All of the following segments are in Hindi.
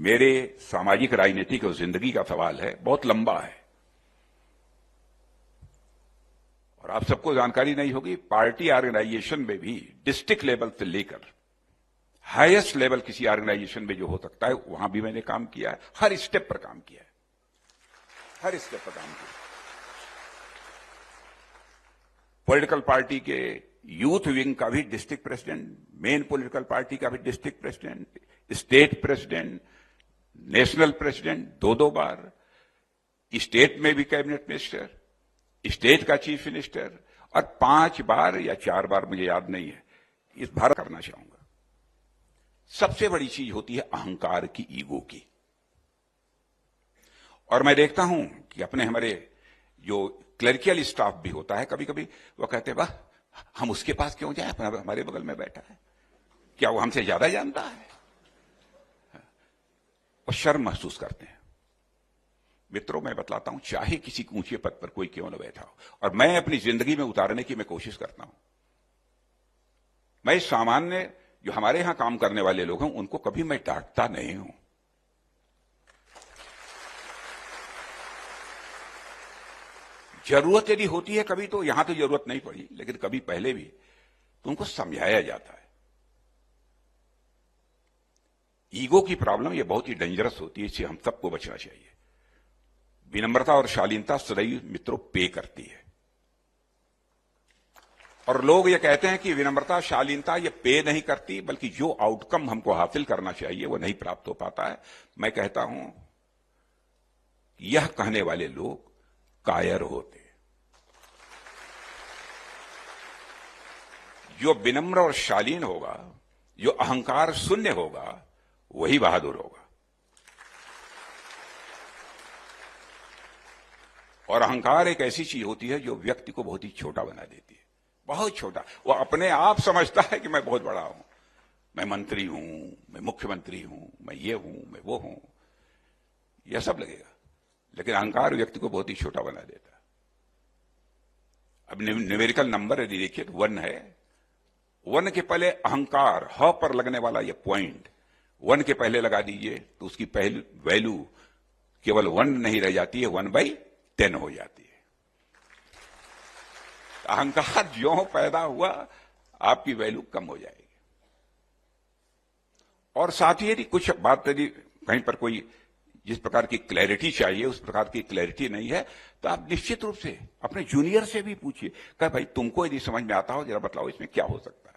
मेरे सामाजिक राजनीतिक और जिंदगी का सवाल है, बहुत लंबा है और आप सबको जानकारी नहीं होगी। पार्टी ऑर्गेनाइजेशन में भी डिस्ट्रिक्ट लेवल से लेकर हाईएस्ट लेवल किसी ऑर्गेनाइजेशन में जो हो सकता है, वहां भी मैंने काम किया है, हर स्टेप पर काम किया है, हर स्टेप पर काम किया। पॉलिटिकल पार्टी के यूथ विंग का भी district president, main political party का भी district president, state president, national president, दो बार, स्टेट में भी कैबिनेट मिनिस्टर, स्टेट का चीफ मिनिस्टर, और 5 बार या 4 बार, मुझे याद नहीं है, इस भारत करना चाहूंगा। सबसे बड़ी चीज होती है अहंकार की, ईगो की। और मैं देखता हूं कि हमारे जो क्लरिकल स्टाफ भी होता है, कभी कभी वो कहते हैं, वाह हम उसके पास क्यों जाए, हमारे बगल में बैठा है, क्या वो हमसे ज्यादा जानता है, और शर्म महसूस करते हैं। मित्रों, मैं बतलाता हूं, चाहे किसी ऊंचे पद पर कोई क्यों न बैठा हो, और मैं अपनी जिंदगी में उतारने की मैं कोशिश करता हूं। मैं सामान्य जो हमारे यहां काम करने वाले लोग हैं, उनको कभी मैं डांटता नहीं हूं। जरूरत यदि होती है कभी, तो यहां तो जरूरत नहीं पड़ी, लेकिन कभी पहले भी तो उनको समझाया जाता है। ईगो की प्रॉब्लम ये बहुत ही डेंजरस होती है, इससे हम सबको बचना चाहिए। विनम्रता और शालीनता सदैव मित्रों पे करती है, और लोग ये कहते हैं कि विनम्रता शालीनता ये पे नहीं करती, बल्कि जो आउटकम हमको हासिल करना चाहिए वो नहीं प्राप्त हो पाता है। मैं कहता हूं, यह कहने वाले लोग कायर होते। जो विनम्र और शालीन होगा, जो अहंकार शून्य होगा, वही बहादुर होगा। और अहंकार एक ऐसी चीज होती है जो व्यक्ति को बहुत ही छोटा बना देती है, बहुत छोटा। वो अपने आप समझता है कि मैं बहुत बड़ा हूं, मैं मंत्री हूं, मैं मुख्यमंत्री हूं, मैं ये हूं, मैं वो हूं, यह सब लगेगा, लेकिन अहंकार व्यक्ति को बहुत ही छोटा बना देता है। अब न्यूमेरिकल नंबर यदि देखिए तो 1 है, 1 के पहले अहंकार, ह पर लगने वाला ये पॉइंट 1 के पहले लगा दीजिए तो उसकी पहली वैल्यू केवल 1 नहीं रह जाती है, 1/10 हो जाती है। अहंकार जो पैदा हुआ, आपकी वैल्यू कम हो जाएगी। और साथ ही यदि कुछ बात यदि कहीं पर कोई जिस प्रकार की क्लैरिटी चाहिए उस प्रकार की क्लैरिटी नहीं है, तो आप निश्चित रूप से अपने जूनियर से भी पूछिए, कहा भाई तुमको यदि समझ में आता हो जरा बताओ इसमें क्या हो सकता है।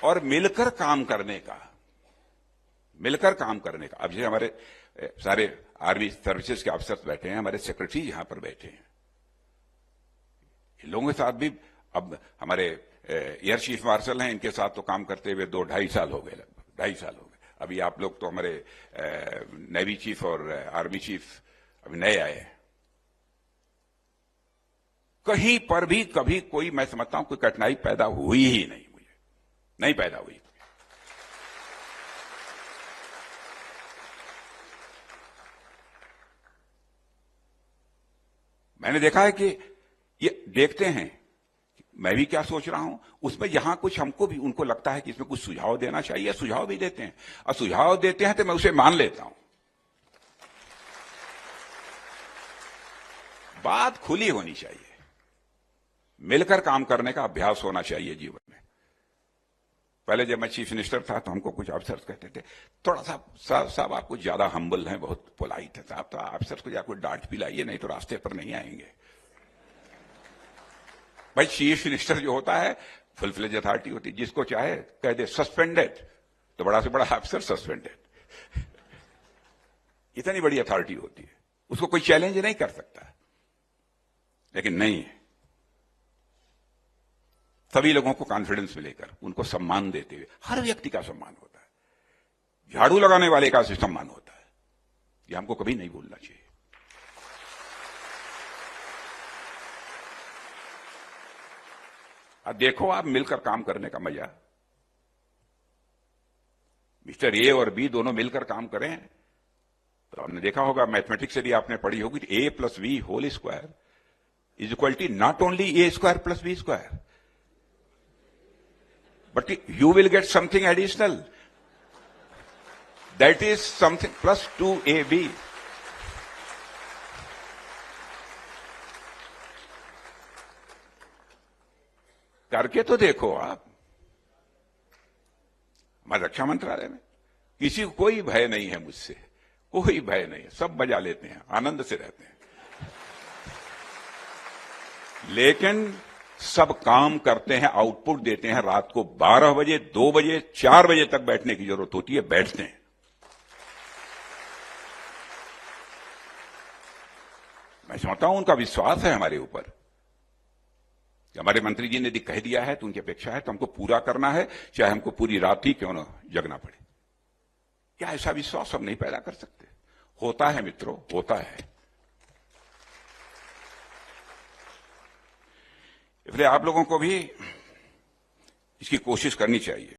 और मिलकर काम करने का, अब जैसे हमारे सारे आर्मी सर्विसेज के अफसर बैठे हैं, हमारे सेक्रेटरी यहां पर बैठे हैं, इन लोगों के साथ भी अब हमारे एयर चीफ मार्शल हैं, इनके साथ तो काम करते हुए 2-2.5 साल हो गए, लगभग 2.5 साल हो गए। अभी आप लोग तो हमारे नेवी चीफ और आर्मी चीफ अभी नए आए हैं। कहीं पर भी कभी कोई, मैं समझता हूं, कोई कठिनाई पैदा हुई ही नहीं, मुझे नहीं पैदा हुई। मैंने देखा है कि ये देखते हैं मैं भी क्या सोच रहा हूं, उसमें जहां कुछ हमको भी उनको लगता है कि इसमें कुछ सुझाव देना चाहिए, सुझाव भी देते हैं, और सुझाव देते हैं तो मैं उसे मान लेता हूं। बात खुली होनी चाहिए, मिलकर काम करने का अभ्यास होना चाहिए जीवन में। पहले जब मैं चीफ मिनिस्टर था तो हमको कुछ अफसर कहते थे, थोड़ा सा साहब आप कुछ ज्यादा हम्बल हैं, बहुत पोलाइट है साहब, तो अफसर को जाकर डांट पिलाइए, नहीं तो रास्ते पर नहीं आएंगे। भाई चीफ मिनिस्टर जो होता है फुल फ्लेज अथॉरिटी होती है, जिसको चाहे कह दे सस्पेंडेड, तो बड़ा से बड़ा अफसर सस्पेंडेड। इतनी बड़ी अथॉरिटी होती है, उसको कोई चैलेंज नहीं कर सकता। लेकिन नहीं, सभी लोगों को कॉन्फिडेंस में लेकर उनको सम्मान देते हुए, हर व्यक्ति का सम्मान होता है, झाड़ू लगाने वाले का सम्मान होता है, ये हमको कभी नहीं भूलना चाहिए। अब देखो आप मिलकर काम करने का मजा, मिस्टर ए और बी दोनों मिलकर काम करें तो आपने देखा होगा, मैथमेटिक्स यदि आपने पढ़ी होगी, a + b whole square is equal to not only a² + b², but you will get something additional, that is something +2AB। करके तो देखो आप। हमारे रक्षा मंत्रालय में किसी को कोई भय नहीं है मुझसे, कोई भय नहीं है, सब बजा लेते हैं, आनंद से रहते हैं। लेकिन सब काम करते हैं, आउटपुट देते हैं। रात को 12 बजे, 2 बजे, 4 बजे तक बैठने की जरूरत होती है, बैठते हैं। मैं समझता हूं उनका विश्वास है हमारे ऊपर। हमारे मंत्री जी ने कह दिया है तो उनकी अपेक्षा है तो हमको पूरा करना है, चाहे हमको पूरी रात ही क्यों न जगना पड़े। क्या ऐसा विश्वास हम नहीं पैदा कर सकते? होता है मित्रों, होता है। इसलिए आप लोगों को भी इसकी कोशिश करनी चाहिए।